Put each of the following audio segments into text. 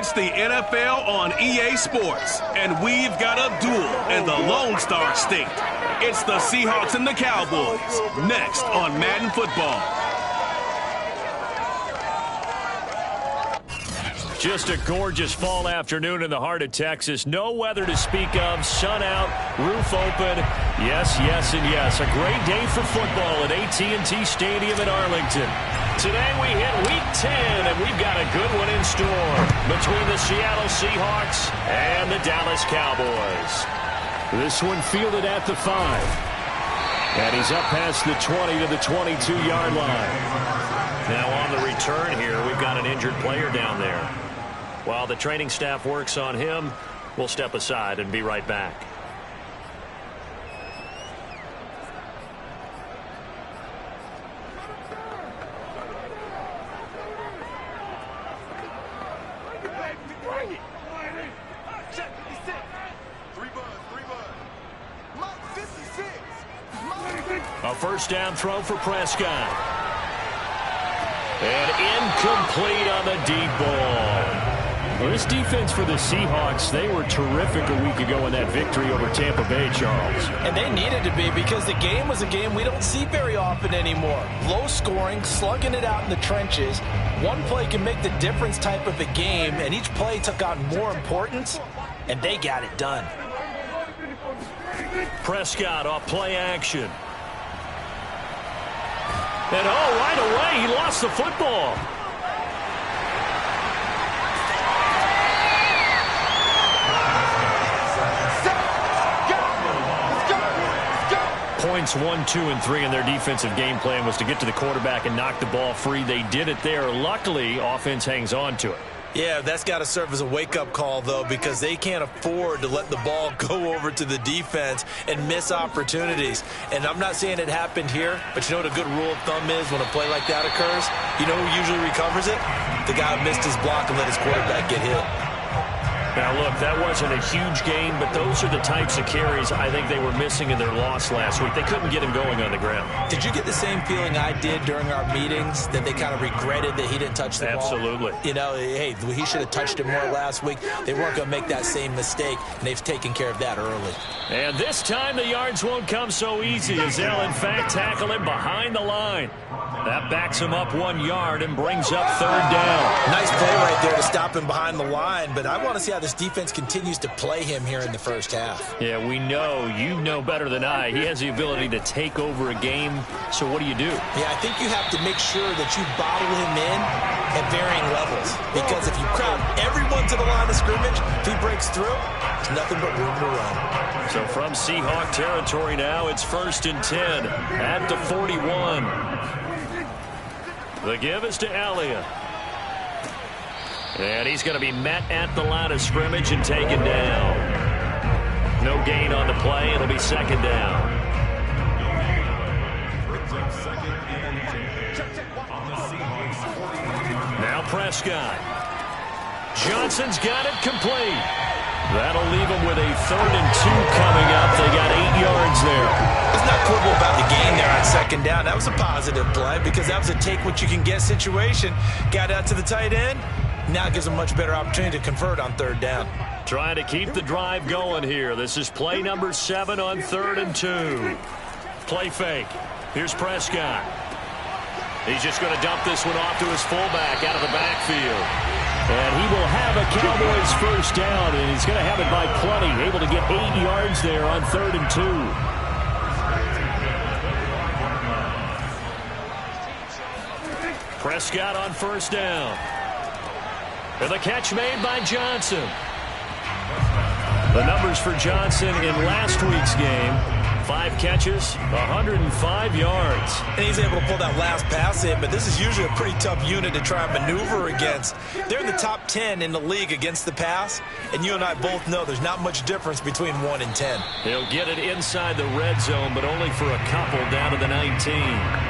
It's the NFL on EA Sports, and we've got a duel in the Lone Star State. It's the Seahawks and the Cowboys, next on Madden Football. Just a gorgeous fall afternoon in the heart of Texas. No weather to speak of. Sun out, roof open. Yes, yes, and yes. A great day for football at AT&T Stadium in Arlington. Today we hit Week 10, and we've got a good one in store between the Seattle Seahawks and the Dallas Cowboys. This one fielded at the 5. And he's up past the 20 to the 22-yard line. Now on the return here, we've got an injured player down there. While the training staff works on him, we'll step aside and be right back. A first down throw for Prescott. And incomplete on the deep ball. Well, this defense for the Seahawks, they were terrific a week ago in that victory over Tampa Bay, Charles. And they needed to be, because the game was a game we don't see very often anymore. Low scoring, slugging it out in the trenches. One play can make the difference type of a game, and each play took on more importance, and they got it done. Prescott off play action. And right away, he lost the football. Points 1, 2, and 3 in their defensive game plan was to get to the quarterback and knock the ball free. They did it there. Luckily, offense hangs on to it. Yeah, that's got to serve as a wake-up call, though, because they can't afford to let the ball go over to the defense and miss opportunities. And I'm not saying it happened here, but you know what a good rule of thumb is when a play like that occurs? You know who usually recovers it? The guy who missed his block and let his quarterback get hit. Now, look, that wasn't a huge gain, but those are the types of carries I think they were missing in their loss last week. They couldn't get him going on the ground. Did you get the same feeling I did during our meetings, that they kind of regretted that he didn't touch the ball? Absolutely. You know, hey, he should have touched it more last week. They weren't going to make that same mistake, and they've taken care of that early. And this time the yards won't come so easy, as they'll, in fact, tackle him behind the line. That backs him up 1 yard and brings up third down. Nice play right there to stop him behind the line, but I want to see how this defense continues to play him here in the first half. Yeah, we know. You know better than I. He has the ability to take over a game, so what do you do? Yeah, I think you have to make sure that you bottle him in at varying levels, because if you crowd everyone to the line of scrimmage, if he breaks through, there's nothing but room to run. So from Seahawk territory now, it's 1st and 10 at the 41. The give is to Elliott. And he's going to be met at the line of scrimmage and taken down. No gain on the play. It'll be second down. Now Prescott. Johnson's got it complete. That'll leave him with a 3rd and 2 coming up. They got 8 yards there. It's not quibble about the gain there on second down. That was a positive play, because that was a take-what-you-can-get situation. Got out to the tight end. Now it gives them a much better opportunity to convert on 3rd down. Trying to keep the drive going here. This is play number 7 on 3rd and 2. Play fake. Here's Prescott. He's just going to dump this one off to his fullback out of the backfield. And he will have a Cowboys first down, and he's going to have it by plenty. Able to get 8 yards there on 3rd and 2. Prescott on first down. And the catch made by Johnson. The numbers for Johnson in last week's game: 5 catches, 105 yards. And he's able to pull that last pass in, but this is usually a pretty tough unit to try and maneuver against. They're in the top 10 in the league against the pass, and you and I both know there's not much difference between 1 and 10. He'll get it inside the red zone, but only for a couple down to the 19.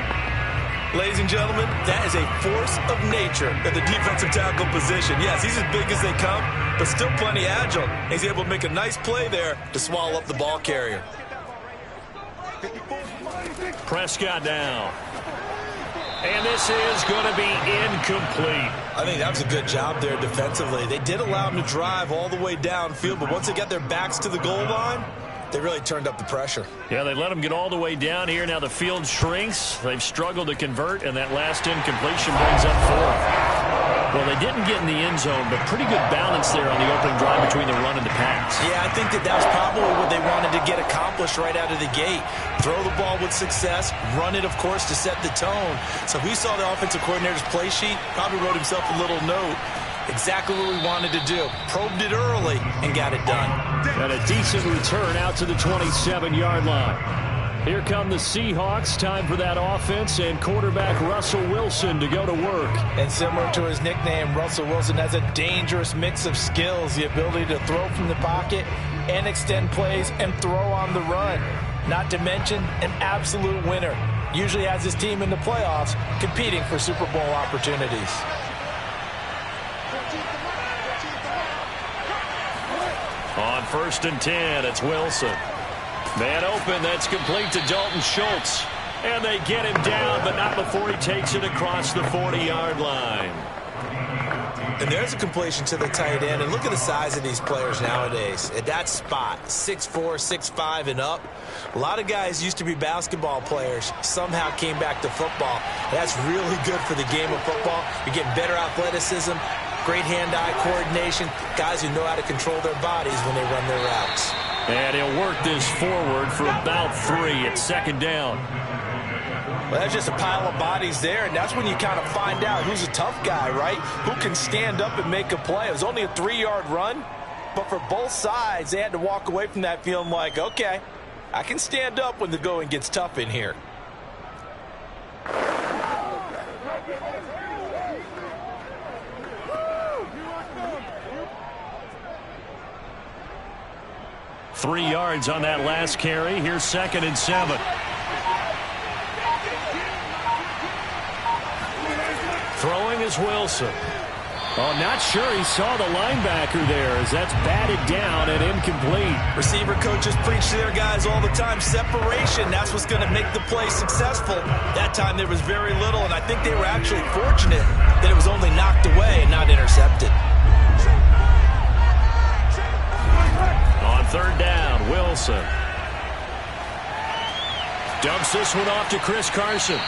Ladies and gentlemen, that is a force of nature at the defensive tackle position. Yes, he's as big as they come, but still plenty agile. He's able to make a nice play there to swallow up the ball carrier. Prescott down. And this is going to be incomplete. I think that was a good job there defensively. They did allow them to drive all the way downfield, but once they got their backs to the goal line, they really turned up the pressure. Yeah, they let them get all the way down here. Now the field shrinks. They've struggled to convert, and that last incompletion brings up 4. Well, they didn't get in the end zone, but pretty good balance there on the opening drive between the run and the pass. Yeah, I think that's probably what they wanted to get accomplished right out of the gate. Throw the ball with success, run it, of course, to set the tone. So if we saw the offensive coordinator's play sheet, probably wrote himself a little note. Exactly what we wanted to do. Probed it early and got it done. And a decent return out to the 27-yard line. Here come the Seahawks. Time for that offense and quarterback Russell Wilson to go to work. And similar to his nickname, Russell Wilson has a dangerous mix of skills. The ability to throw from the pocket and extend plays and throw on the run. Not to mention an absolute winner. Usually has his team in the playoffs competing for Super Bowl opportunities. On 1st and 10, it's Wilson. Man open, that's complete to Dalton Schultz. And they get him down, but not before he takes it across the 40-yard line. And there's a completion to the tight end. And look at the size of these players nowadays. At that spot, 6'4", 6'5", and up. A lot of guys used to be basketball players. Somehow came back to football. That's really good for the game of football. You're getting better athleticism, great hand-eye coordination, guys who know how to control their bodies when they run their routes. And he'll work this forward for about 3 at 2nd down. Well, that's just a pile of bodies there, and that's when you kind of find out who's a tough guy, right? Who can stand up and make a play. It was only a 3-yard run, but for both sides, they had to walk away from that feeling like, okay, I can stand up when the going gets tough in here. Three yards on that last carry. Here's 2nd and 7. Throwing is Wilson. Oh, not sure he saw the linebacker there as that's batted down and incomplete. Receiver coaches preach to their guys all the time. Separation, that's what's going to make the play successful. That time there was very little, and I think they were actually fortunate that it was only knocked away and not intercepted. On 3rd down, Wilson. Dumps this one off to Chris Carson.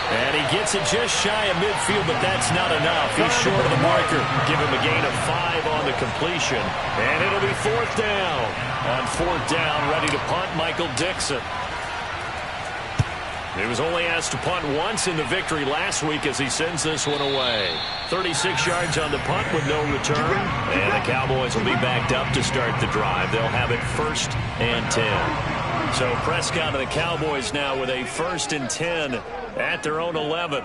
And he gets it just shy of midfield, but that's not enough. He's short of the marker. Give him a gain of 5 on the completion. And it'll be 4th down. On 4th down, ready to punt, Michael Dixon. He was only asked to punt once in the victory last week as he sends this one away. 36 yards on the punt with no return. And the Cowboys will be backed up to start the drive. They'll have it 1st and 10. So Prescott and the Cowboys now with a 1st and 10 at their own 11.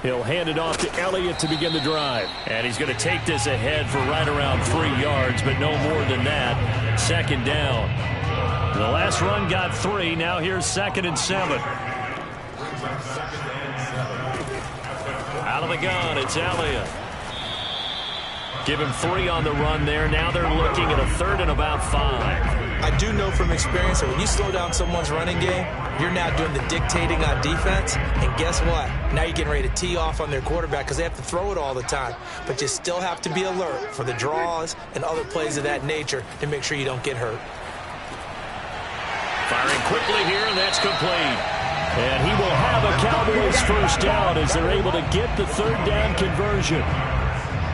He'll hand it off to Elliott to begin the drive. And he's going to take this ahead for right around 3 yards, but no more than that. 2nd down. The last run got 3. Now here's 2nd and 7. Out of the gun, it's Elliott. Give him 3 on the run there. Now they're looking at a 3rd and about 5. I do know from experience that when you slow down someone's running game, you're now doing the dictating on defense. And guess what? Now you're getting ready to tee off on their quarterback because they have to throw it all the time. But you still have to be alert for the draws and other plays of that nature to make sure you don't get hurt. Firing quickly here, and that's complete. And he will have a Cowboys 1st down as they're able to get the 3rd down conversion.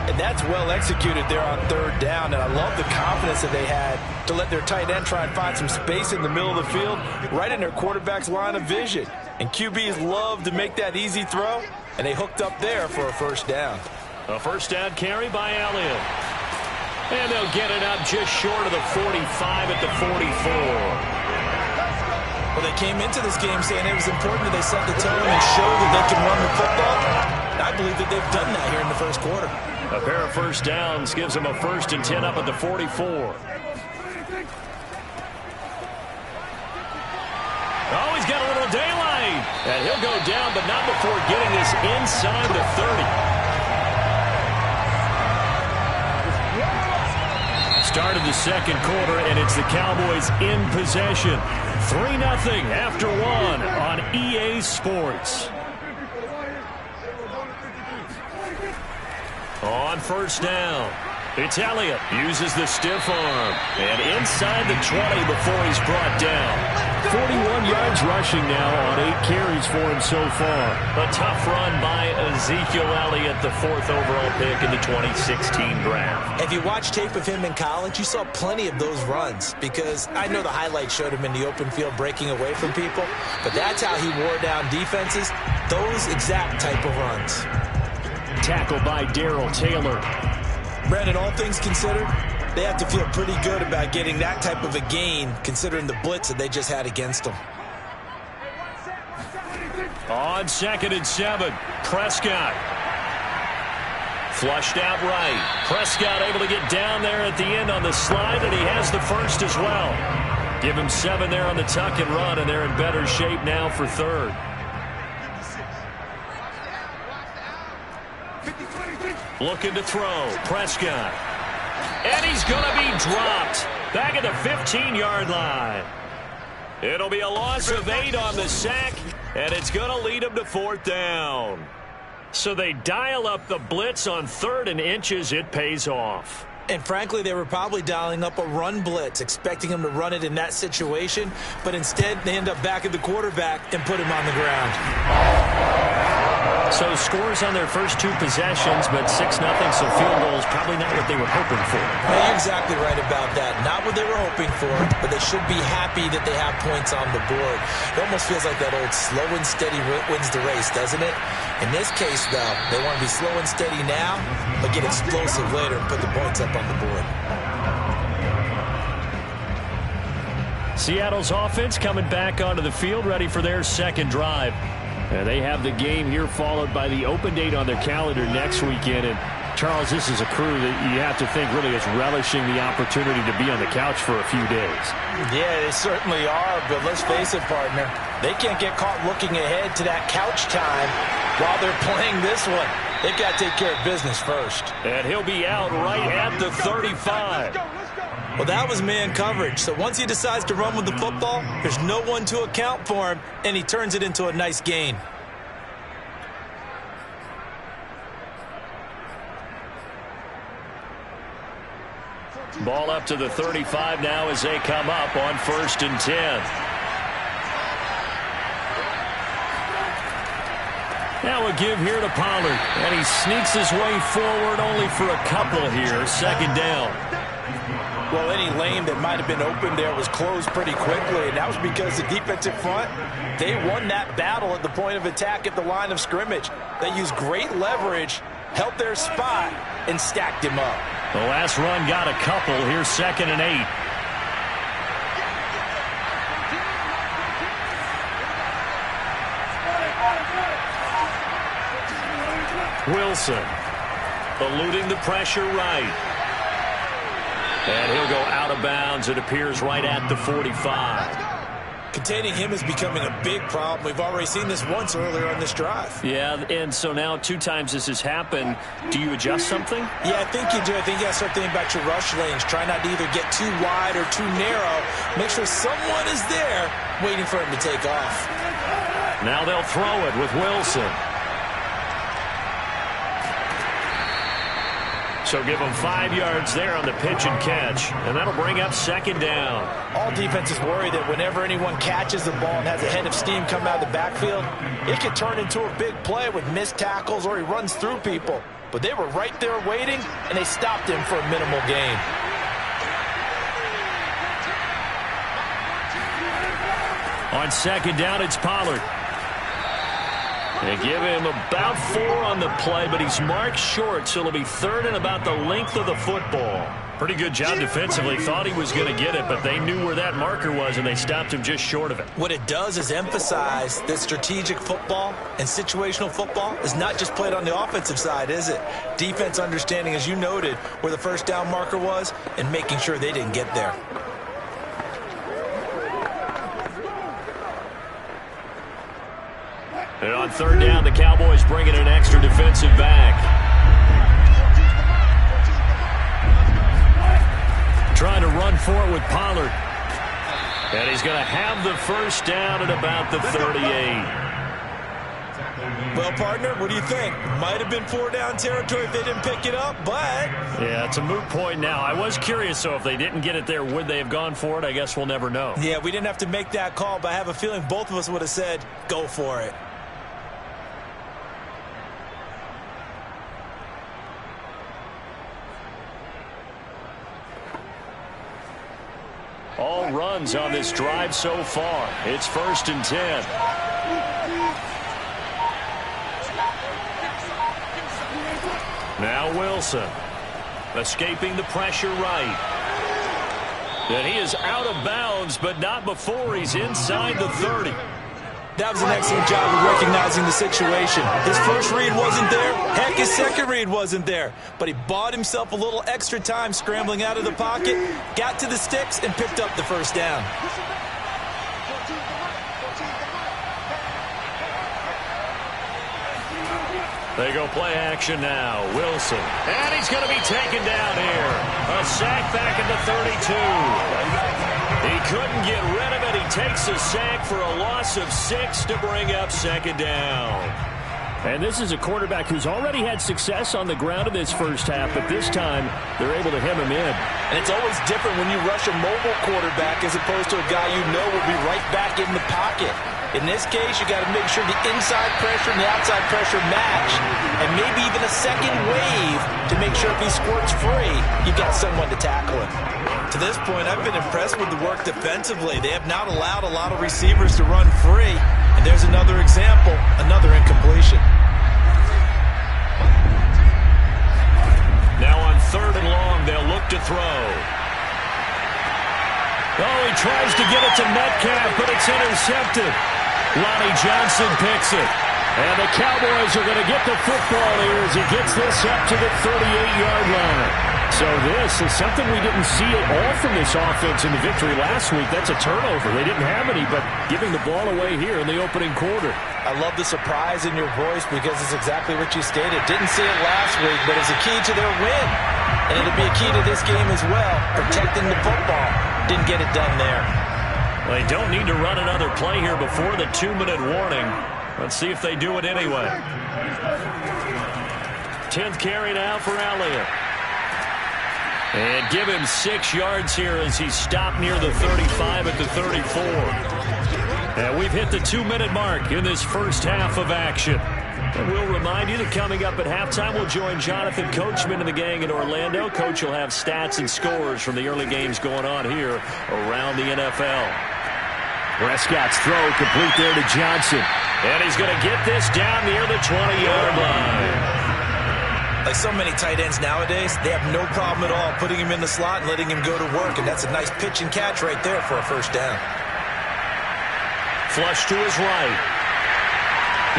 And that's well executed there on 3rd down. And I love the confidence that they had to let their tight end try and find some space in the middle of the field, right in their quarterback's line of vision. And QBs love to make that easy throw, and they hooked up there for a 1st down. A 1st down carry by Elliott. And they'll get it up just short of the 45 at the 44. Well, they came into this game saying it was important that they set the tone and show that they can run the football. And I believe that they've done that here in the 1st quarter. A pair of 1st downs gives them a 1st and 10 up at the 44. Oh, he's got a little daylight. And he'll go down, but not before getting this inside the 30. Started the 2nd quarter, and it's the Cowboys in possession. 3-0 after 1 on EA Sports. On first down, it's Elliott. Uses the stiff arm. And inside the 20 before he's brought down. 41 yards rushing now on 8 carries for him so far. A tough run by Ezekiel Elliott, the 4th overall pick in the 2016 draft. If you watch tape of him in college, you saw plenty of those runs because I know the highlights showed him in the open field breaking away from people, but that's how he wore down defenses, those exact type of runs. Tackled by Darrell Taylor. Brandon, all things considered, they have to feel pretty good about getting that type of a gain considering the blitz that they just had against them. On 2nd and 7, Prescott. Flushed out right. Prescott able to get down there at the end on the slide, and he has the first as well. Give him 7 there on the tuck and run, and they're in better shape now for 3rd. Looking to throw. Prescott. And he's going to be dropped back at the 15-yard line. It'll be a loss of 8 on the sack, and it's going to lead him to 4th down. So they dial up the blitz on 3rd and inches. It pays off. And frankly, they were probably dialing up a run blitz, expecting him to run it in that situation, but instead they end up back at the quarterback and put him on the ground. So scores on their first 2 possessions, but 6-0, so field goals probably not what they were hoping for. You're exactly right about that. Not what they were hoping for, but they should be happy that they have points on the board. It almost feels like that old slow and steady wins the race, doesn't it? In this case, though, they want to be slow and steady now, but get explosive later and put the points up on the board. Seattle's offense coming back onto the field, ready for their 2nd drive. They have the game here followed by the open date on their calendar next weekend. And Charles, this is a crew that you have to think really is relishing the opportunity to be on the couch for a few days. Yeah, they certainly are, but let's face it, partner. They can't get caught looking ahead to that couch time while they're playing this one. They've got to take care of business first. And he'll be out right at the 35. Well, that was man coverage. So once he decides to run with the football, there's no one to account for him, and he turns it into a nice gain. Ball up to the 35 now as they come up on 1st and 10. Now a give here to Pollard, and he sneaks his way forward only for a couple here. 2nd down. Well, any lane that might have been open there was closed pretty quickly, and that was because the defensive front, they won that battle at the point of attack at the line of scrimmage. They used great leverage, held their spot, and stacked him up. The last run got a couple. Here's 2nd and 8. Wilson eluding the pressure right. And he'll go out of bounds. It appears right at the 45. Containing him is becoming a big problem. We've already seen this once earlier on this drive. Yeah, and so now 2 times this has happened. Do you adjust something? Yeah, I think you do. I think you got to start thinking about your rush lanes. Try not to either get too wide or too narrow. Make sure someone is there waiting for him to take off. Now they'll throw it with Wilson. So give them 5 yards there on the pitch and catch, and that'll bring up 2nd down. All defenses worry that whenever anyone catches the ball and has a head of steam come out of the backfield, it can turn into a big play with missed tackles or he runs through people. But they were right there waiting, and they stopped him for a minimal gain. On 2nd down, it's Pollard. They give him about 4 on the play, but he's marked short, so it'll be 3rd and about the length of the football. Pretty good job defensively. Thought he was going to get it, but they knew where that marker was, and they stopped him just short of it. What it does is emphasize that strategic football and situational football is not just played on the offensive side, is it? Defense understanding, as you noted, where the 1st down marker was and making sure they didn't get there. And on 3rd down, the Cowboys bring in an extra defensive back. Trying to run for it with Pollard. And he's going to have the 1st down at about the 38. Well, partner, what do you think? Might have been 4-down territory if they didn't pick it up, but... Yeah, it's a moot point now. I was curious, so if they didn't get it there, would they have gone for it? I guess we'll never know. Yeah, we didn't have to make that call, but I have a feeling both of us would have said, go for it. All runs on this drive so far. It's 1st and 10. Now Wilson, escaping the pressure right. And he is out of bounds, but not before he's inside the 30. That was an excellent job of recognizing the situation. His first read wasn't there. Heck, his second read wasn't there. But he bought himself a little extra time scrambling out of the pocket, got to the sticks, and picked up the first down. They go play action now. Wilson. And he's going to be taken down here. A sack back at the 32. He couldn't get rid of it. He takes a sack for a loss of 6 to bring up 2nd down. And this is a quarterback who's already had success on the ground in this first half, but this time they're able to hem him in. And it's always different when you rush a mobile quarterback as opposed to a guy you know will be right back in the pocket. In this case, you got to make sure the inside pressure and the outside pressure match, and maybe even a second wave to make sure if he squirts free, you got someone to tackle him. To this point, I've been impressed with the work defensively. They have not allowed a lot of receivers to run free, and there's another example, another incompletion. Now on 3rd and long, they'll look to throw. Oh, he tries to get it to Metcalf, but it's intercepted. Lonnie Johnson picks it. And the Cowboys are going to get the football here as he gets this up to the 38-yard line. So this is something we didn't see at all from this offense in the victory last week. That's a turnover. They didn't have any, but giving the ball away here in the opening quarter. I love the surprise in your voice because it's exactly what you stated. Didn't see it last week, but it's a key to their win. And it'll be a key to this game as well, protecting the football. Didn't get it done there. They don't need to run another play here before the 2-minute warning. Let's see if they do it anyway. 10th carry now for Elliott. And give him 6 yards here as he's stopped near the 35 at the 34. And we've hit the 2-minute mark in this first half of action. And we'll remind you that coming up at halftime, we'll join Jonathan Coachman and the gang in Orlando. Coach will have stats and scores from the early games going on here around the NFL. Prescott's throw complete there to Johnson. And he's going to get this down near the 20-yard line. Like so many tight ends nowadays, they have no problem at all putting him in the slot and letting him go to work. And that's a nice pitch and catch right there for a first down. Flush to his right.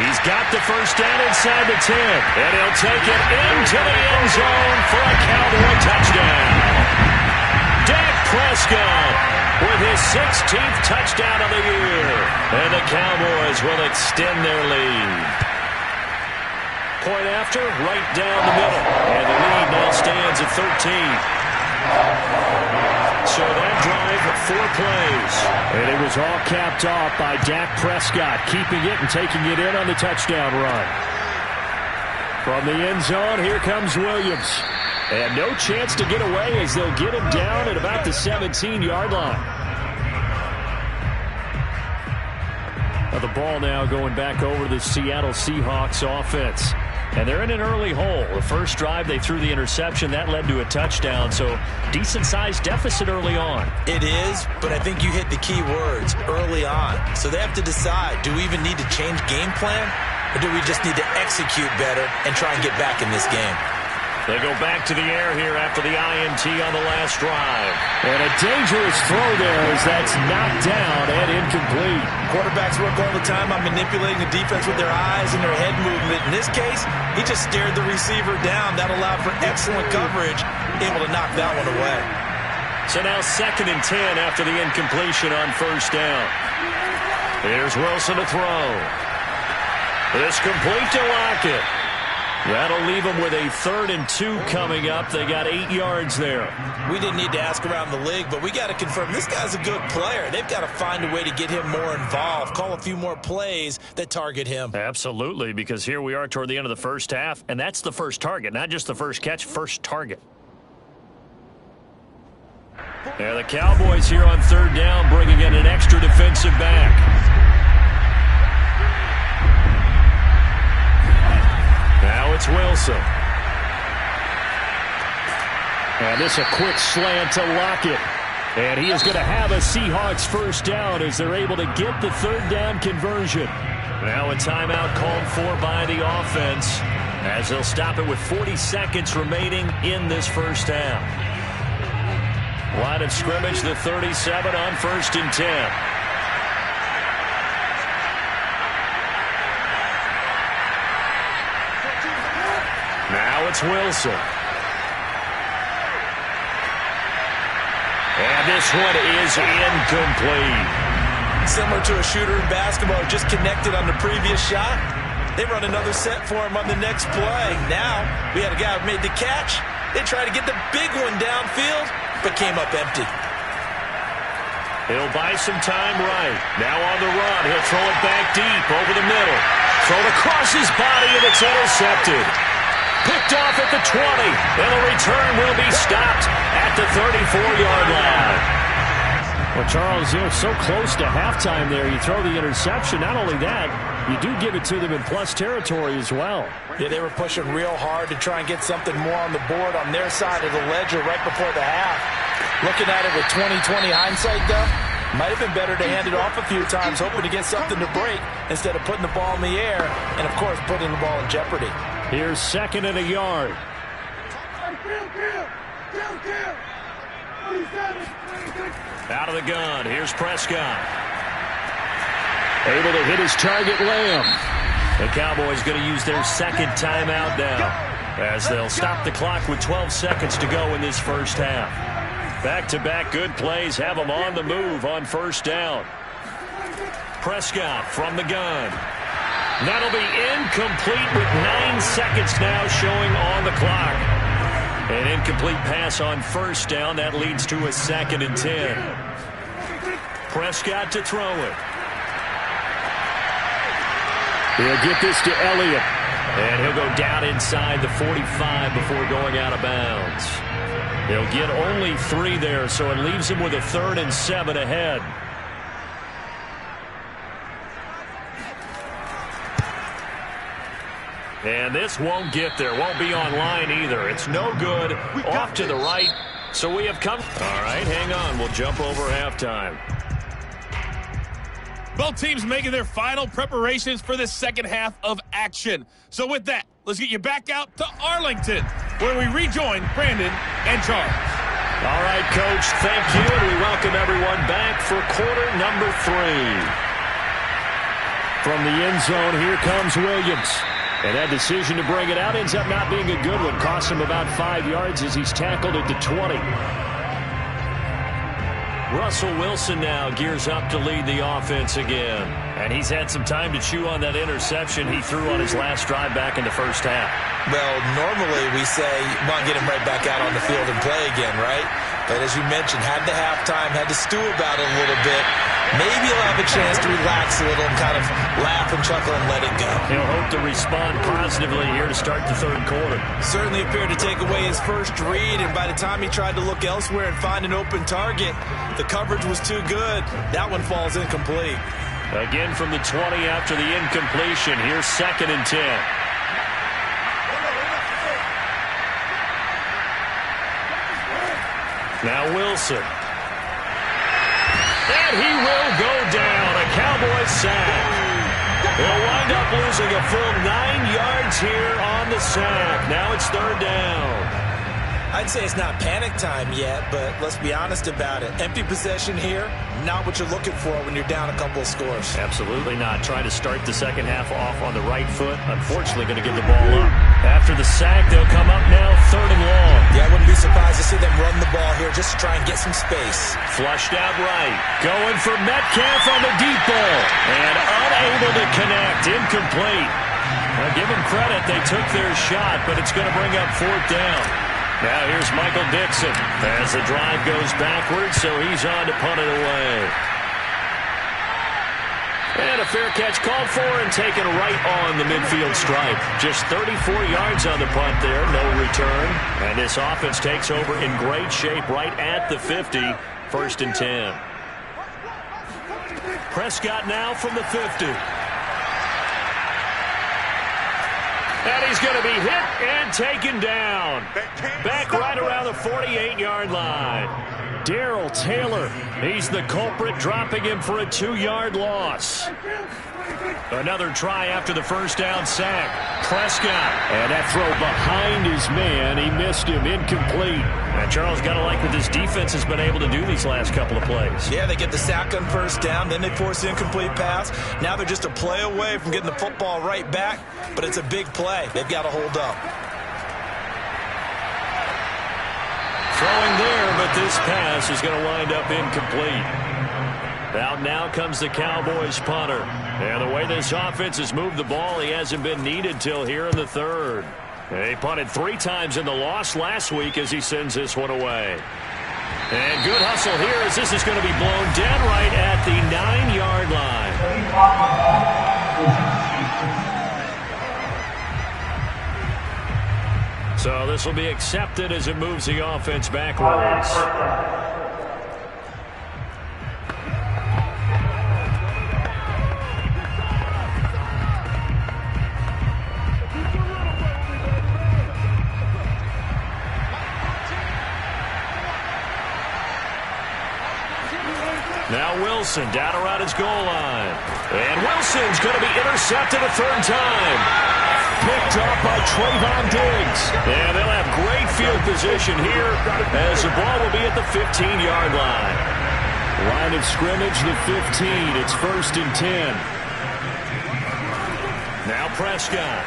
He's got the first down inside the 10. And he'll take it into the end zone for a Cowboy touchdown. Dak Prescott with his 16th touchdown of the year. And the Cowboys will extend their lead. Point after, right down the middle. And the lead now stands at 13. So that drive, 4 plays. And it was all capped off by Dak Prescott, keeping it and taking it in on the touchdown run. From the end zone, here comes Williams. And no chance to get away as they'll get him down at about the 17-yard line. Now the ball now going back over to the Seattle Seahawks offense. And they're in an early hole. The first drive, they threw the interception. That led to a touchdown, so decent-sized deficit early on. It is, but I think you hit the key words, early on. So they have to decide, do we even need to change game plan, or do we just need to execute better and try and get back in this game? They go back to the air here after the INT on the last drive. And a dangerous throw there as that's knocked down and incomplete. Quarterbacks work all the time on manipulating the defense with their eyes and their head movement. In this case, he just stared the receiver down. That allowed for excellent coverage, able to knock that one away. So now 2nd and 10 after the incompletion on first down. Here's Wilson to throw. This complete to Lockett. That'll leave them with a 3rd and 2 coming up. They got 8 yards there. We didn't need to ask around the league, but we got to confirm this guy's a good player. They've got to find a way to get him more involved, call a few more plays that target him. Absolutely, because here we are toward the end of the first half, and that's the first target, not just the first catch, first target. Yeah, the Cowboys here on 3rd down, bringing in an extra defensive back. Now it's Wilson. And this a quick slant to Lockett. And he is going to have a Seahawks first down as they're able to get the 3rd down conversion. Now a timeout called for by the offense as they'll stop it with 40 seconds remaining in this first half. Line of scrimmage, the 37 on 1st and 10. Now it's Wilson. And this one is incomplete. Similar to a shooter in basketball, just connected on the previous shot. They run another set for him on the next play. Now, we had a guy who made the catch. They tried to get the big one downfield, but came up empty. He'll buy some time right. Now on the run. He'll throw it back deep over the middle. Thrown across his body, and it's intercepted. Picked off at the 20, and the return will be stopped at the 34-yard line. Well, Charles, you're so close to halftime there. You throw the interception. Not only that, you do give it to them in plus territory as well. Yeah, they were pushing real hard to try and get something more on the board on their side of the ledger right before the half. Looking at it with 20/20 hindsight, though, might have been better to hand it off a few times, hoping to get something to break instead of putting the ball in the air and, of course, putting the ball in jeopardy. Here's 2nd and a yard. Out of the gun. Here's Prescott. Able to hit his target, Lamb. The Cowboys going to use their 2nd timeout now as they'll stop the clock with 12 seconds to go in this first half. Back-to-back good plays have them on the move on 1st down. Prescott from the gun. That'll be incomplete with 9 seconds now showing on the clock. An incomplete pass on 1st down. That leads to a 2nd and 10. Prescott to throw it. He'll get this to Elliott. And he'll go down inside the 45 before going out of bounds. He'll get only 3 there, so it leaves him with a 3rd and 7 ahead. And this won't get there. Won't be online either. It's no good. Off to the right. So we have come. All right, hang on. We'll jump over halftime. Both teams making their final preparations for the second half of action. So with that, let's get you back out to Arlington, where we rejoin Brandon and Charles. All right, Coach, thank you. And we welcome everyone back for quarter number 3. From the end zone, here comes Williams. And that decision to bring it out ends up not being a good one. Cost him about 5 yards as he's tackled at the 20. Russell Wilson now gears up to lead the offense again. And he's had some time to chew on that interception he threw on his last drive back in the first half. Well, normally we say, well, get him right back out on the field and play again, right? But as you mentioned, had the halftime, had to stew about it a little bit. Maybe he'll have a chance to relax a little and kind of laugh and chuckle and let it go. He'll hope to respond positively here to start the 3rd quarter. Certainly appeared to take away his first read, and by the time he tried to look elsewhere and find an open target, the coverage was too good. That one falls incomplete. Again from the 20 after the incompletion. Here's 2nd and 10. Now Wilson. And he will go down. A Cowboys sack. They'll wind up losing a full 9 yards here on the sack. Now it's 3rd down. I'd say it's not panic time yet, but let's be honest about it. Empty possession here, not what you're looking for when you're down a couple of scores. Absolutely not. Trying to start the second half off on the right foot. Unfortunately, going to give the ball up. After the sack, they'll come up now 3rd and long. Yeah, I wouldn't be surprised to see them run the ball here just to try and get some space. Flushed out right. Going for Metcalf on the deep ball. And unable to connect. Incomplete. Well, give them credit. They took their shot, but it's going to bring up 4th down. Now here's Michael Dixon as the drive goes backwards, so he's on to punt it away. And a fair catch called for and taken right on the midfield stripe. Just 34 yards on the punt there, no return. And this offense takes over in great shape right at the 50, 1st and 10. Prescott now from the 50. And he's going to be hit and taken down. Back right around the 48-yard line. Darrell Taylor, he's the culprit, dropping him for a 2-yard loss. Another try after the 1st down sack. Prescott. And that throw behind his man. He missed him, incomplete. And Charles, got to like what this defense has been able to do these last couple of plays. Yeah, they get the sack on 1st down, then they force the incomplete pass. Now they're just a play away from getting the football right back, but it's a big play. They've got to hold up. Throwing there, but this pass is going to wind up incomplete. Out now comes the Cowboys punter. And the way this offense has moved the ball, he hasn't been needed till here in the 3rd. They punted 3 times in the loss last week as he sends this one away. And good hustle here as this is going to be blown dead right at the 9-yard line. So this will be accepted as it moves the offense backwards. Now Wilson down around his goal line. And Wilson's going to be intercepted a 3rd time. Picked up by Trayvon Diggs. And they'll have great field position here as the ball will be at the 15-yard line. Line of scrimmage, the 15. It's 1st and 10. Now Prescott.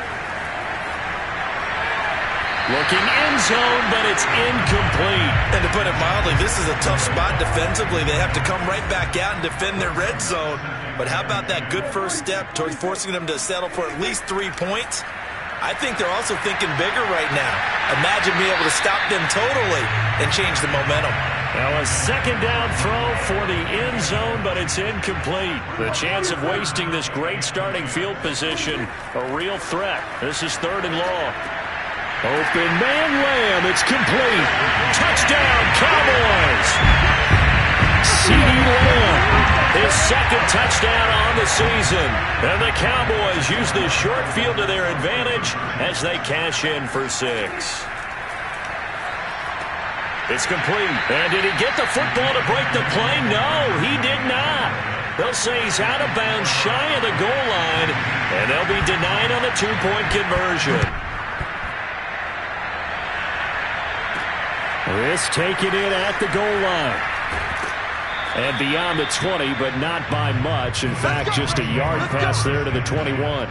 Looking end zone, but it's incomplete. And to put it mildly, this is a tough spot defensively. They have to come right back out and defend their red zone. But how about that good first step towards forcing them to settle for at least 3 points? I think they're also thinking bigger right now. Imagine being able to stop them totally and change the momentum. Now a 2nd down throw for the end zone, but it's incomplete. The chance of wasting this great starting field position, a real threat. This is 3rd and long. Open man Lamb, it's complete. Touchdown, Cowboys! CeeDee Lamb, his 2nd touchdown on the season. And the Cowboys use the short field to their advantage as they cash in for 6. It's complete. And did he get the football to break the play? No, he did not. They'll say he's out of bounds shy of the goal line, and they'll be denied on the 2-point conversion. This taken in at the goal line. And beyond the 20, but not by much. In fact, just a yard pass there to the 21.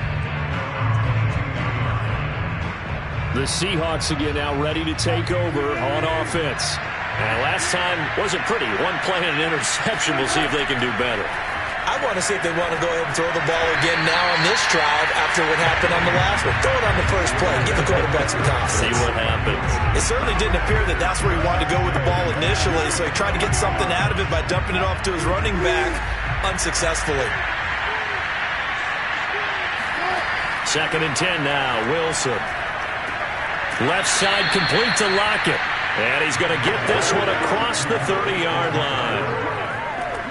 The Seahawks again now ready to take over on offense. And last time wasn't pretty. 1 play and an interception. We'll see if they can do better. I want to see if they want to go ahead and throw the ball again now on this drive after what happened on the last one. Throw it on the first play. Give the quarterback some confidence. See what happens. It certainly didn't appear that that's where he wanted to go with the ball initially, so he tried to get something out of it by dumping it off to his running back unsuccessfully. 2nd and 10 now. Wilson. Left side complete to Lockett. And he's going to get this one across the 30-yard line.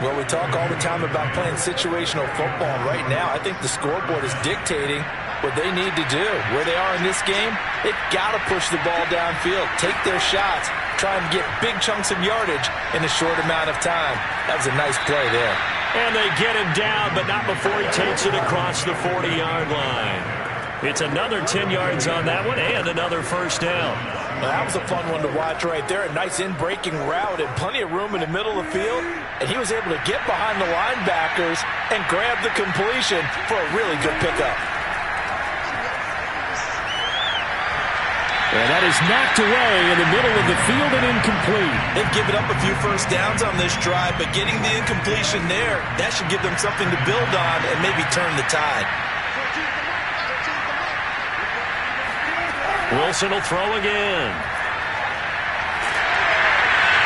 Well, we talk all the time about playing situational football. Right now, I think the scoreboard is dictating what they need to do. Where they are in this game, they've got to push the ball downfield, take their shots, try and get big chunks of yardage in a short amount of time. That was a nice play there. And they get him down, but not before he takes it across the 40-yard line. It's another 10 yards on that one and another 1st down. Well, that was a fun one to watch right there. A nice in-breaking route and plenty of room in the middle of the field. And he was able to get behind the linebackers and grab the completion for a really good pickup. And that is knocked away in the middle of the field and incomplete. They've given up a few first downs on this drive, but getting the incompletion there, that should give them something to build on and maybe turn the tide. Wilson will throw again.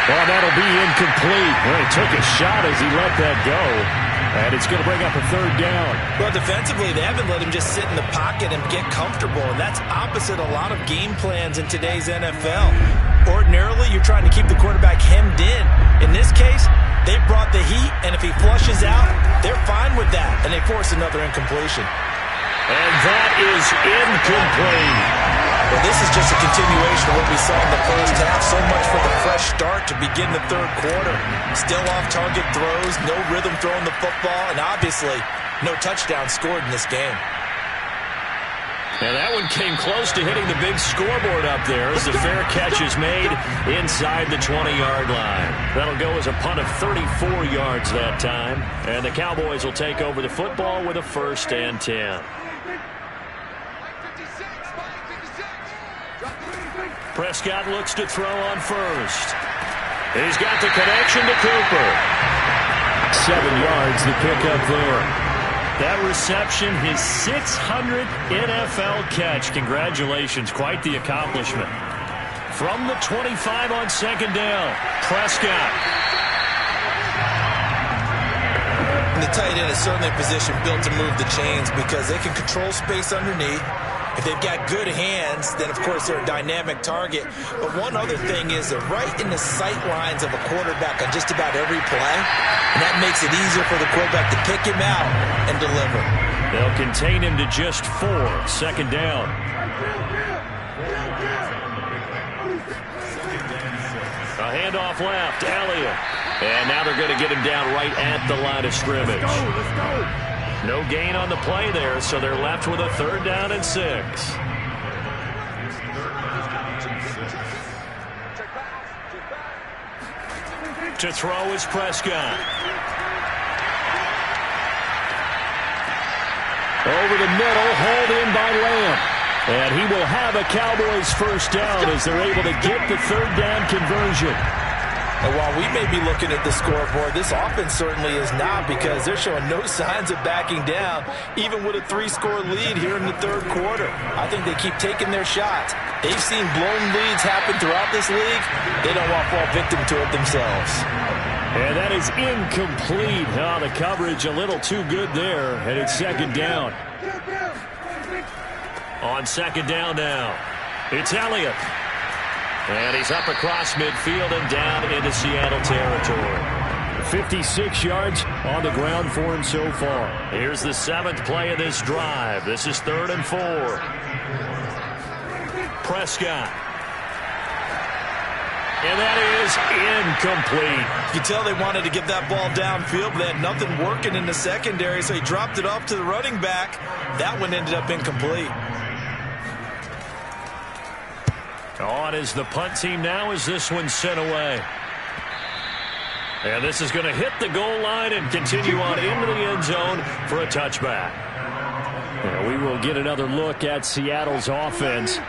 Well, that'll be incomplete. Well, he took a shot as he let that go. And it's going to bring up a third down. Well, defensively, they haven't let him just sit in the pocket and get comfortable. And that's opposite a lot of game plans in today's NFL. Ordinarily, you're trying to keep the quarterback hemmed in. In this case, they brought the heat, and if he flushes out, they're fine with that. And they force another incompletion. And that is incomplete. Well, this is just a continuation of what we saw in the first half. So much for the fresh start to begin the third quarter. Still off-target throws, no rhythm throwing the football, and obviously no touchdown scored in this game. And that one came close to hitting the big scoreboard up there as the fair catch is made inside the 20-yard line. That'll go as a punt of 34 yards that time. And the Cowboys will take over the football with a 1st and 10. Prescott looks to throw on first. He's got the connection to Cooper. 7 yards, the pickup there. That reception, his 600th NFL catch. Congratulations, quite the accomplishment. From the 25 on 2nd down, Prescott. And the tight end is certainly a position built to move the chains because they can control space underneath. If they've got good hands, then, of course, they're a dynamic target. But one other thing is they're right in the sight lines of a quarterback on just about every play. And that makes it easier for the quarterback to pick him out and deliver. They'll contain him to just 4. 2nd down. A handoff left, Elliott. And now they're going to get him down right at the line of scrimmage. Let's go. No gain on the play there, so they're left with a 3rd down and 6. To throw is Prescott. Over the middle, hauled in by Lamb. And he will have a Cowboys 1st down as they're able to get the 3rd down conversion. And while we may be looking at the scoreboard, this offense certainly is not because they're showing no signs of backing down, even with a 3-score lead here in the 3rd quarter. I think they keep taking their shots. They've seen blown leads happen throughout this league. They don't want to fall victim to it themselves. And that is incomplete. Oh, the coverage a little too good there, and it's 2nd down. On 2nd down now, it's Elliott. And he's up across midfield and down into Seattle territory. 56 yards on the ground for him so far. Here's the 7th play of this drive. This is 3rd and 4. Prescott. And that is incomplete. You can tell they wanted to get that ball downfield, but they had nothing working in the secondary, so he dropped it off to the running back. That one ended up incomplete. On is the punt team now as this one's sent away. And this is going to hit the goal line and continue on into the end zone for a touchback. And we will get another look at Seattle's offense.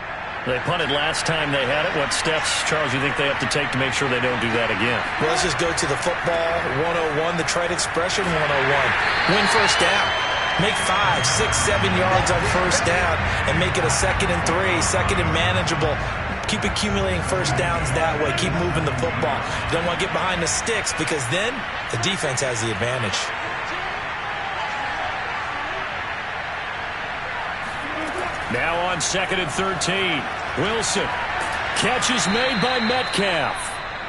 They punted last time they had it. What steps, Charles, you think they have to take to make sure they don't do that again? Well, let's just go to the football 101, the trite expression 101. Win 1st down. Make 5, 6, 7 yards on 1st down and make it a 2nd and 3, 2nd and manageable. Keep accumulating 1st downs that way. Keep moving the football. You don't want to get behind the sticks because then the defense has the advantage. Now on 2nd and 13. Wilson. Catch is made by Metcalf.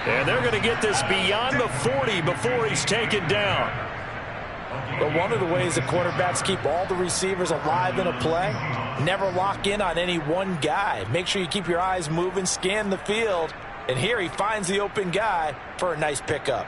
And they're going to get this beyond the 40 before he's taken down. But one of the ways that quarterbacks keep all the receivers alive in a play, never lock in on any one guy. Make sure you keep your eyes moving, scan the field. And here he finds the open guy for a nice pickup.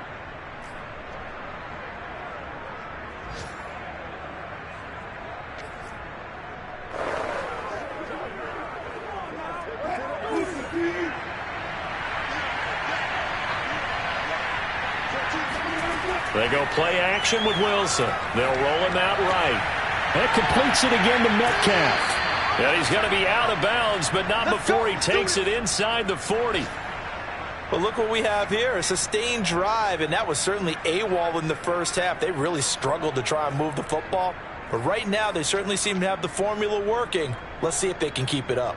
They go play action with Wilson. They'll roll him out right. That completes it again to Metcalf. And he's going to be out of bounds, but not before he takes it inside the 40. But look what we have here, a sustained drive, and that was certainly AWOL in the first half. They really struggled to try and move the football. But right now, they certainly seem to have the formula working. Let's see if they can keep it up.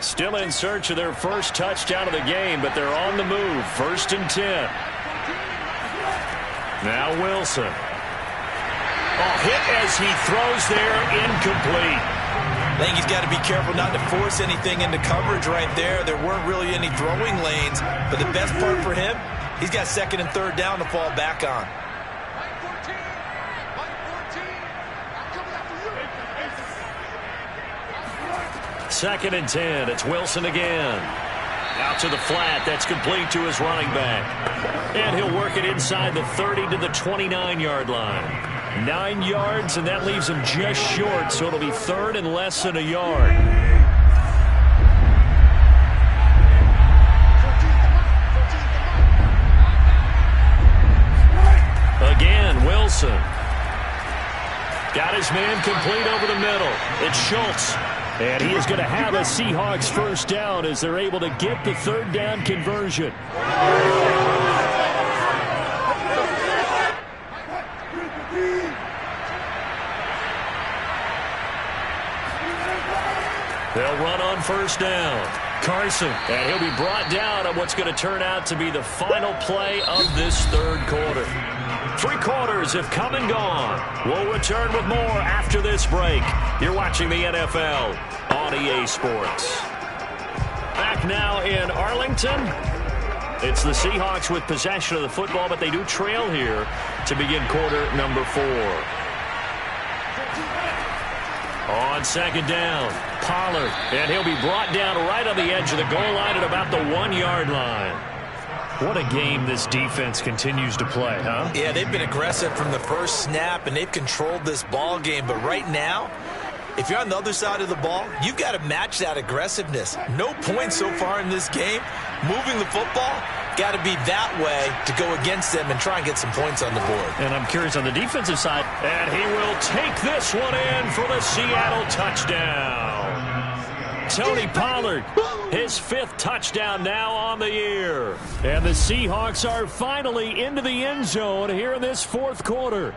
Still in search of their first touchdown of the game, but they're on the move. 1st and 10. Now Wilson. Hit as he throws there, incomplete. I think he's got to be careful not to force anything into coverage right there. There weren't really any throwing lanes, but the best part for him, he's got 2nd and 3rd down to fall back on. Second and 10. It's Wilson again. Out to the flat. That's complete to his running back. And he'll work it inside the 30 to the 29-yard line. 9 yards, and that leaves him just short, so it'll be 3rd and less than a yard. Again, Wilson. Got his man complete over the middle. It's Schultz. And he is going to have a Seahawks first down as they're able to get the 3rd down conversion. They'll run on 1st down. Carson, and he'll be brought down on what's going to turn out to be the final play of this 3rd quarter. 3 quarters have come and gone. We'll return with more after this break. You're watching the NFL on EA Sports. Back now in Arlington. It's the Seahawks with possession of the football, but they do trail here to begin quarter number 4. On 2nd down, Pollard, and he'll be brought down right on the edge of the goal line at about the 1-yard line. What a game this defense continues to play, huh? Yeah, they've been aggressive from the first snap, and they've controlled this ball game. But right now, if you're on the other side of the ball, you've got to match that aggressiveness. No points so far in this game. Moving the football, got to be that way to go against them and try and get some points on the board. And I'm curious on the defensive side. And he will take this one in for the Seattle touchdown. Tony Pollard, his 5th touchdown now on the year. And the Seahawks are finally into the end zone here in this 4th quarter.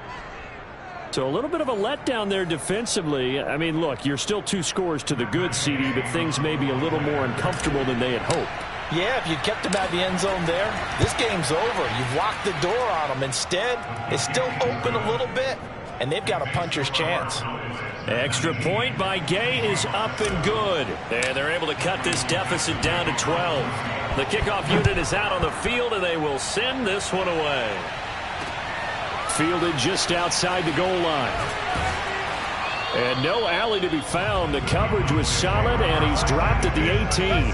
So a little bit of a letdown there defensively. I mean, look, you're still 2 scores to the good, CD, but things may be a little more uncomfortable than they had hoped. Yeah, if you kept him at the end zone there, this game's over. You've locked the door on them. Instead, it's still open a little bit, and they've got a puncher's chance. Extra point by Gay is up and good. And they're able to cut this deficit down to 12. The kickoff unit is out on the field, and they will send this one away. Fielded just outside the goal line. And no alley to be found. The coverage was solid, and he's dropped at the 18.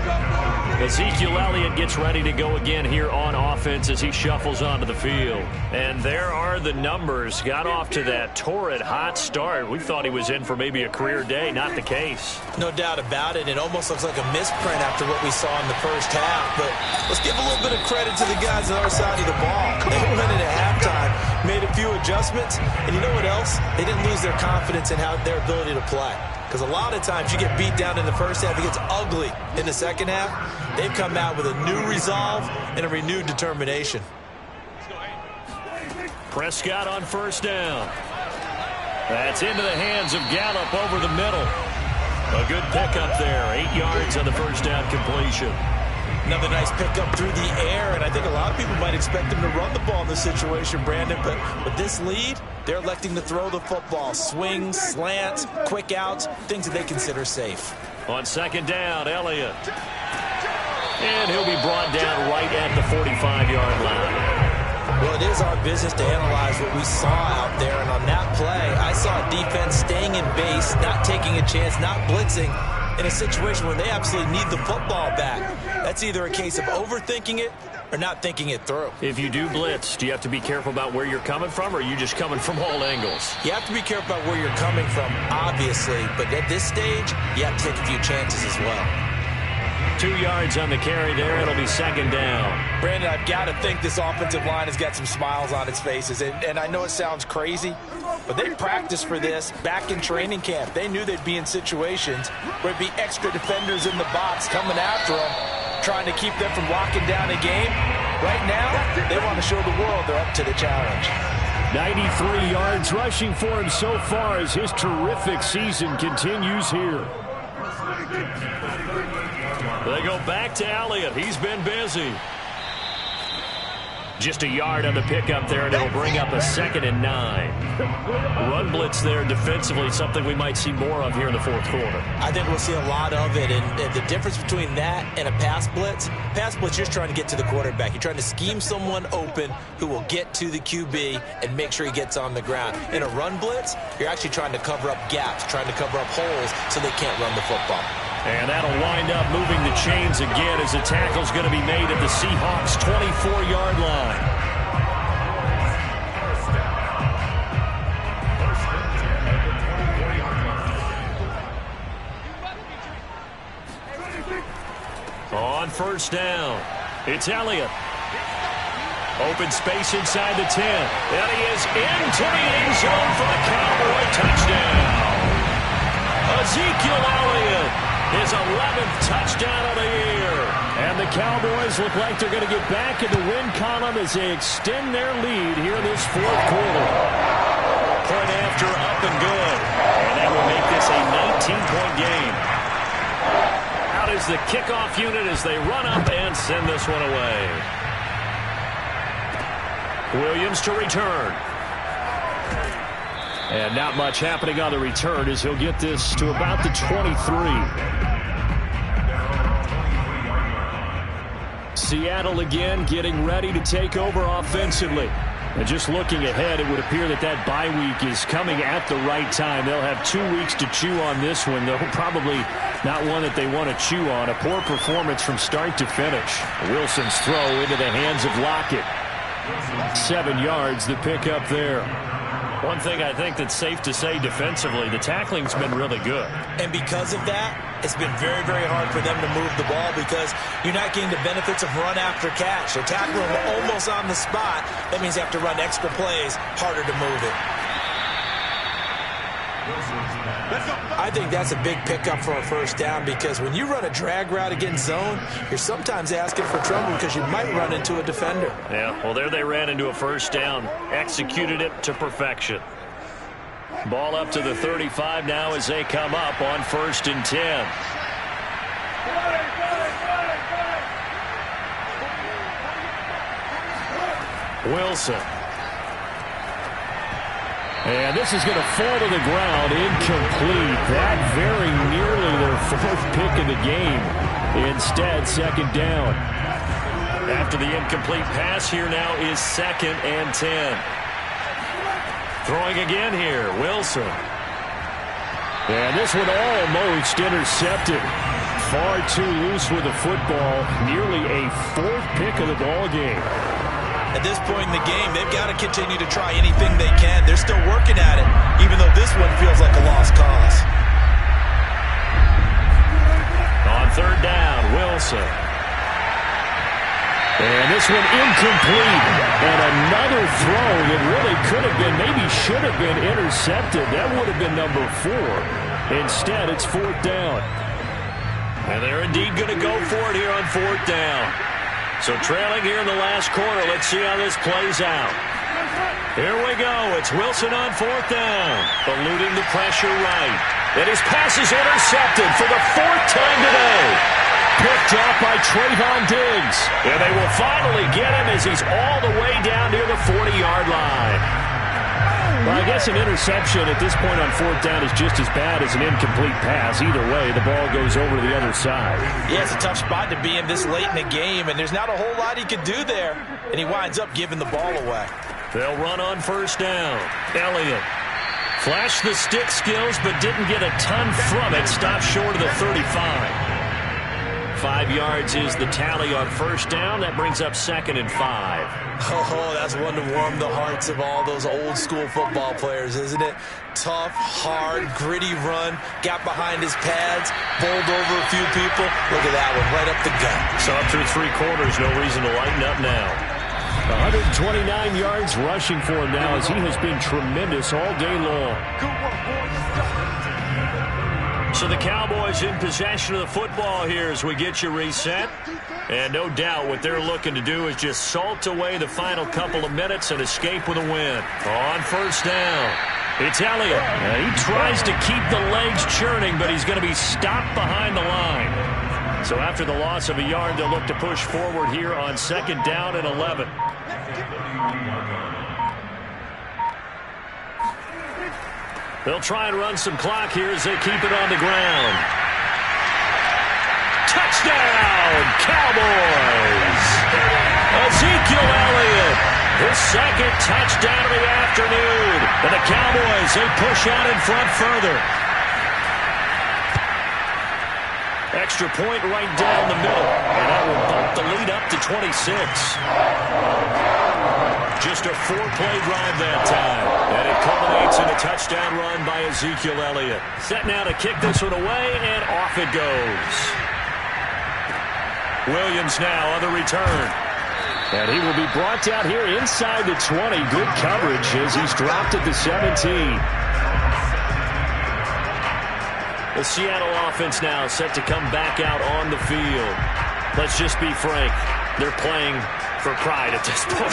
Ezekiel Elliott gets ready to go again here on offense as he shuffles onto the field. And there are the numbers. Got off to that torrid hot start. We thought he was in for maybe a career day. Not the case. No doubt about it. It almost looks like a misprint after what we saw in the first half. But let's give a little bit of credit to the guys on the other side of the ball. They went in at halftime, made a few adjustments, and you know what else? They didn't lose their confidence in their ability to play. Because a lot of times you get beat down in the first half, it gets ugly in the second half. They've come out with a new resolve and a renewed determination. Prescott on 1st down. That's into the hands of Gallup over the middle. A good pickup there. 8 yards on the 1st down completion. Another nice pickup through the air, and I think a lot of people might expect them to run the ball in this situation, Brandon, but with this lead, they're electing to throw the football. Swings, slants, quick outs, things that they consider safe. On 2nd down, Elliott. And he'll be brought down right at the 45-yard line. Well, it is our business to analyze what we saw out there, and on that play, I saw a defense staying in base, not taking a chance, not blitzing, in a situation where they absolutely need the football back. That's either a case of overthinking it or not thinking it through. If you do blitz, do you have to be careful about where you're coming from, or are you just coming from all angles? You have to be careful about where you're coming from, obviously, but at this stage, you have to take a few chances as well. 2 yards on the carry there. It'll be 2nd down. Brandon, I've got to think this offensive line has got some smiles on its faces. And I know it sounds crazy, but they practiced for this back in training camp. They knew they'd be in situations where it'd be extra defenders in the box coming after them, trying to keep them from locking down a game. Right now, they want to show the world they're up to the challenge. 93 yards rushing for him so far as his terrific season continues here. They go back to Elliott. He's been busy. Just a yard on the pickup there, and it'll bring up a 2nd and 9. Run blitz there defensively, something we might see more of here in the fourth quarter. I think we'll see a lot of it, and the difference between that and a pass blitz, you're just trying to get to the quarterback. You're trying to scheme someone open who will get to the QB and make sure he gets on the ground. In a run blitz, you're actually trying to cover up gaps, trying to cover up holes so they can't run the football. And that'll wind up moving the chains again as the tackle's going to be made at the Seahawks' 24-yard line. On first down, it's Elliott. Open space inside the 10. And he is into the end zone for the Cowboy touchdown. Ezekiel Elliott, his 11th touchdown of the year. And the Cowboys look like they're going to get back in the win column as they extend their lead here in this fourth quarter. Point after, up and good. And that will make this a 19-point game. Out is the kickoff unit as they run up and send this one away. Williams to return. And not much happening on the return as he'll get this to about the 23. Seattle again getting ready to take over offensively. And just looking ahead, it would appear that that bye week is coming at the right time. They'll have 2 weeks to chew on this one, though probably not one that they want to chew on. A poor performance from start to finish. Wilson's throw into the hands of Lockett. 7 yards, the pickup there. One thing I think that's safe to say defensively, the tackling's been really good. And because of that, it's been very, very hard for them to move the ball because you're not getting the benefits of run after catch. They're tackling them almost on the spot. That means you have to run extra plays, harder to move it. I think that's a big pickup for a first down because when you run a drag route against zone, you're sometimes asking for trouble because you might run into a defender. Yeah, well, there they ran into a first down, executed it to perfection. Ball up to the 35 now as they come up on 1st and 10. Wilson. And this is going to fall to the ground, incomplete. That very nearly their 4th pick of the game. Instead, 2nd down. After the incomplete pass, here now is 2nd and 10. Throwing again here, Wilson. And this one almost intercepted. Far too loose with the football. Nearly a 4th pick of the ball game. At this point in the game, they've got to continue to try anything they can. They're still working at it, even though this one feels like a lost cause. On 3rd down, Wilson. And this one incomplete. And another throw that really could have been, maybe should have been intercepted. That would have been number 4. Instead, it's 4th down. And they're indeed going to go for it here on 4th down. So trailing here in the last quarter, let's see how this plays out. Here we go. It's Wilson on 4th down. Eluding the pressure right. And his pass is intercepted for the 4th time today. Picked up by Trayvon Diggs. And they will finally get him as he's all the way down near the 40-yard line. Well, I guess an interception at this point on 4th down is just as bad as an incomplete pass. Either way, the ball goes over to the other side. Yeah, it's a tough spot to be in this late in the game, and there's not a whole lot he could do there. And he winds up giving the ball away. They'll run on 1st down. Elliott flashed the stick skills, but didn't get a ton from it. Stopped short of the 35. 5 yards is the tally on 1st down. That brings up 2nd and 5. Oh, that's one to warm the hearts of all those old-school football players, isn't it? Tough, hard, gritty run. Got behind his pads, bowled over a few people. Look at that one, right up the gut. So up through 3 quarters, no reason to lighten up now. 129 yards rushing for him now as he has been tremendous all day long. So the Cowboys in possession of the football here as we get you reset. And no doubt what they're looking to do is just salt away the final couple of minutes and escape with a win. On 1st down, it's Elliott. He tries to keep the legs churning, but he's going to be stopped behind the line. So after the loss of a yard, they'll look to push forward here on 2nd down and 11. They'll try and run some clock here as they keep it on the ground. Touchdown, Cowboys! Ezekiel Elliott, his 2nd touchdown of the afternoon. And the Cowboys, they push out in front further. Extra point right down the middle. And that will bump the lead up to 26. Just a 4-play drive that time. And it culminates in a touchdown run by Ezekiel Elliott. Set now to kick this one away, and off it goes. Williams now on the return. And he will be brought down here inside the 20. Good coverage as he's dropped at the 17. The Seattle offense now set to come back out on the field. Let's just be frank. They're playing for pride at this point.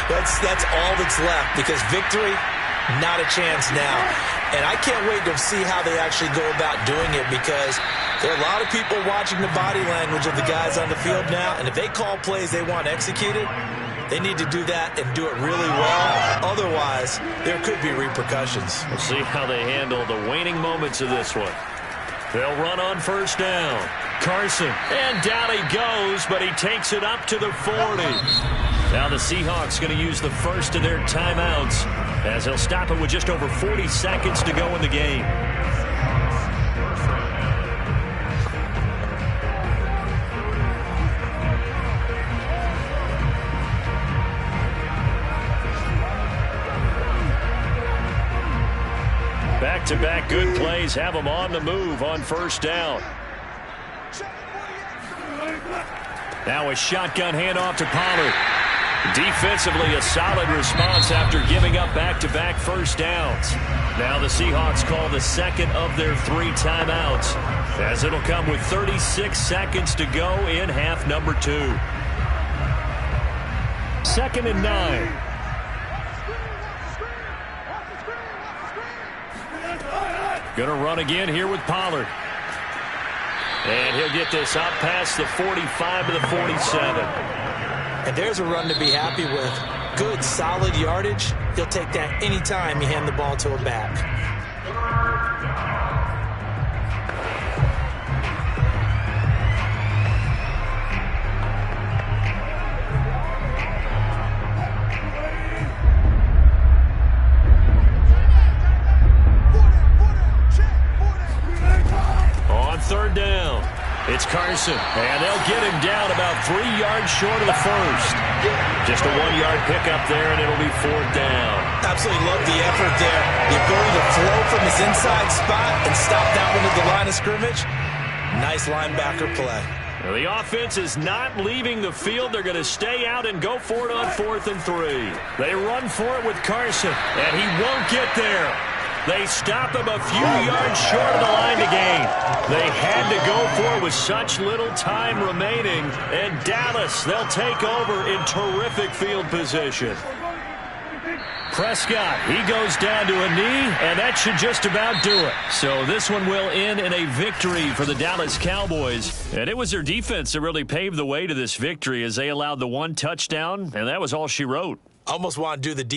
That's all that's left, because victory, not a chance now. And I can't wait to see how they actually go about doing it, because there are a lot of people watching the body language of the guys on the field now, and if they call plays they want executed, they need to do that and do it really well. Otherwise, there could be repercussions. We'll see how they handle the waning moments of this one. They'll run on 1st down. Carson, and down he goes, but he takes it up to the 40. Now the Seahawks going to use the first of their timeouts as they'll stop it with just over 40 seconds to go in the game. Back-to-back good plays have them on the move on 1st down. Now a shotgun handoff to Pollard. Defensively, a solid response after giving up back-to-back 1st downs. Now the Seahawks call the 2nd of their 3 timeouts, as it'll come with 36 seconds to go in half number 2. 2nd and 9. Gonna run again here with Pollard. And he'll get this up past the 45 to the 47. And there's a run to be happy with. Good, solid yardage. He'll take that anytime you hand the ball to a back. On 3rd down, it's Carson, and they'll get him down about 3 yards short of the 1st. Just a 1-yard pickup there, and it'll be 4th down. Absolutely love the effort there. The ability to flow from his inside spot and stop that one at the line of scrimmage. Nice linebacker play. Well, the offense is not leaving the field. They're going to stay out and go for it on 4th and 3. They run for it with Carson, and he won't get there. They stop him a few yards short of the line to gain. They had to go for it with such little time remaining. And Dallas, they'll take over in terrific field position. Prescott, he goes down to a knee, and that should just about do it. So this one will end in a victory for the Dallas Cowboys. And it was their defense that really paved the way to this victory as they allowed the 1 touchdown, and that was all she wrote. Almost want to do the